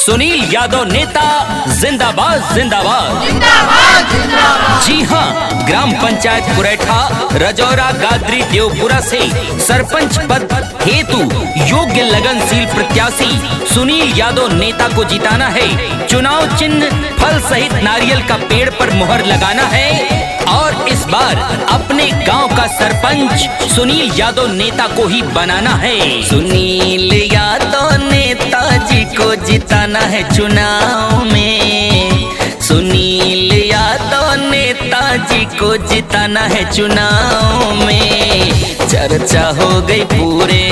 सुनील यादव नेता जिंदाबाद जिंदाबाद जिंदाबाद जिंदाबाद। जी हाँ, ग्राम पंचायत कुरैठा रजौरा गादरी देवपुरा से सरपंच पद हेतु योग्य लगनशील प्रत्याशी सुनील यादव नेता को जिताना है। चुनाव चिन्ह फल सहित नारियल का पेड़ पर मुहर लगाना है और इस बार अपने गांव का सरपंच सुनील यादव नेता को ही बनाना है। सुनील यादव नेताजी को जिताना है चुनाव में। सुनील यादव नेताजी को जिताना है चुनाव में। चर्चा हो गई पूरे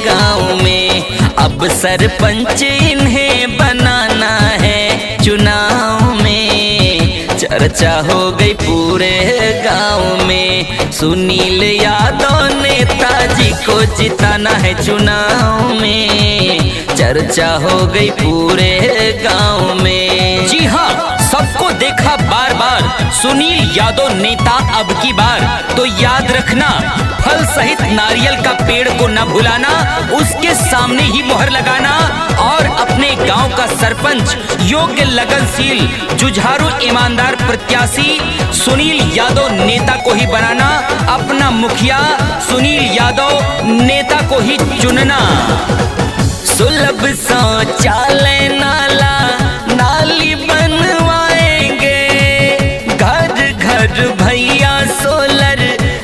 गांव में, अब सरपंच इन्हें बनाना है चुनाव में। चर्चा हो गई पूरे गांव में, सुनील यादव नेताजी को जिताना है चुनाव में। चर्चा हो गई पूरे गांव में। जी हाँ, सबको देखा बार बार सुनील यादव नेता अब की बार, तो याद रखना फल सहित नारियल का पेड़ को न भुलाना, उसके सामने ही मुहर लगाना और अपने गांव का सरपंच योग्य लगनशील जुझारू ईमानदार प्रत्याशी सुनील यादव नेता को ही बनाना। अपना मुखिया सुनील यादव नेता को ही चुनना। सुलभ शौचालय नाला नाली बनवाएंगे, घर घर भैया सोलर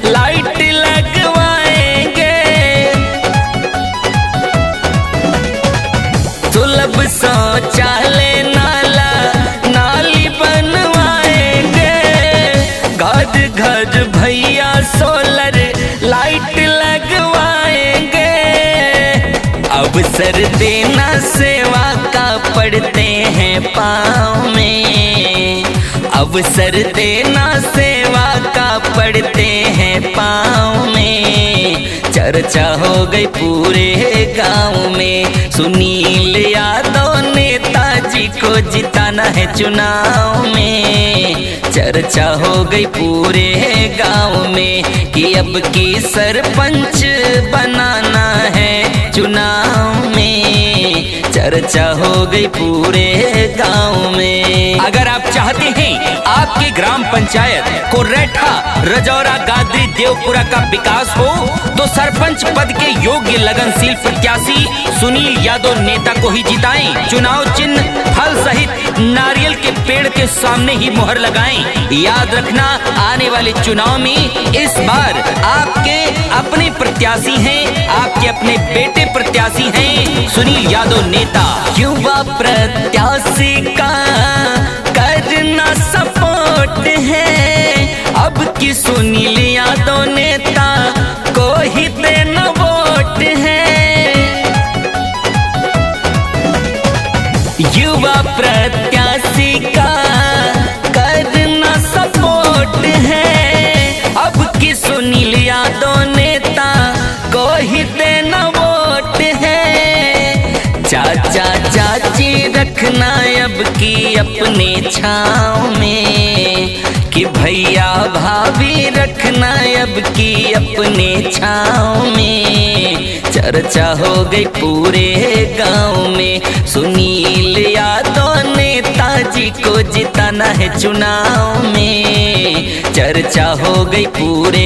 लाइट लगवाएंगे। सुलभ शौचालय नाला नाली बनवाएंगे, घर घर भैया सोलर लाइट लगवाएंगे। अवसर देना सेवा का पड़ते हैं पाँव में। अवसर देना सेवा का पड़ते हैं पाँव में। चर्चा हो गई पूरे गांव में, सुनील यादव नेताजी को जिताना है चुनाव में। चर्चा हो गई पूरे गांव में कि अब की सरपंच बनाना है चुनाव में। चर्चा हो गई पूरे गांव में। अगर आप चाहते हैं आपके ग्राम पंचायत कुरैठा रजौरा गादरी देवपुरा का विकास हो, तो सरपंच पद के योग्य लगनशील प्रत्याशी सुनील यादव नेता को ही जिताएं। चुनाव चिन्ह फल सहित नारियल के पेड़ के सामने ही मुहर लगाएं। याद रखना, आने वाले चुनाव में इस बार आपके अपने प्रत्याशी हैं, आपके अपने बेटे प्रत्याशी हैं सुनील यादव नेता। युवा प्रत्याशी का करना सपोर्ट है, अब की सुनील यादव नेता को ही देना वोट है। युवा प्रत्याशी का करना सपोर्ट है, अब की सुनील यादव नेता को ही देना वोट है। चाचा चाची रखना अब की अपने छाँव में, कि भैया भाभी रखना अब की अपने छाँव में। चर्चा हो गई पूरे गांव में, सुनील यादव नेताजी को जिताना है चुनाव में। चर्चा हो गई पूरे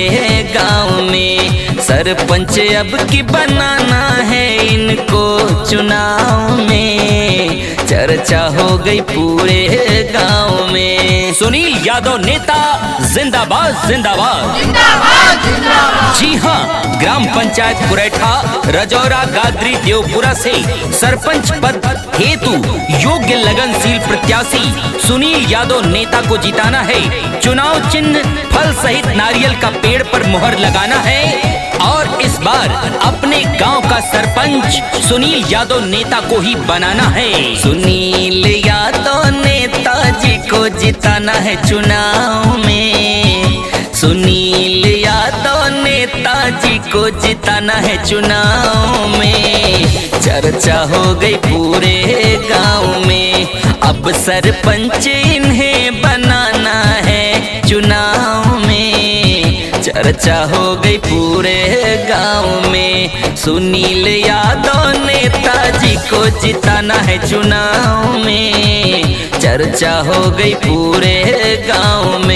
गांव में, सरपंच अब की बनाना है इनको चुनाव में। चर्चा हो गई पूरे गांव में। सुनील यादव नेता जिंदाबाद जिंदाबाद जिंदाबाद जिंदाबाद। जी हाँ, ग्राम पंचायत कुरैठा रजौरा गादरी देवपुरा से सरपंच पद हेतु योग्य लगनशील प्रत्याशी सुनील यादव नेता को जिताना है। चुनाव चिन्ह फल सहित नारियल का पेड़ पर मुहर लगाना है और इस बार अपने गांव का सरपंच सुनील यादव नेता को ही बनाना है। सुनील यादव नेताजी को जिताना है चुनाव में। सुनील यादव नेताजी को जिताना है चुनाव में। चर्चा हो गई पूरे गांव में, अब सरपंच इन्हें बनाना है चुनाव में। चर्चा हो गई पूरे गांव में, सुनील यादव नेताजी को जिताना है चुनाव में चर्चा हो गई पूरे गांव में।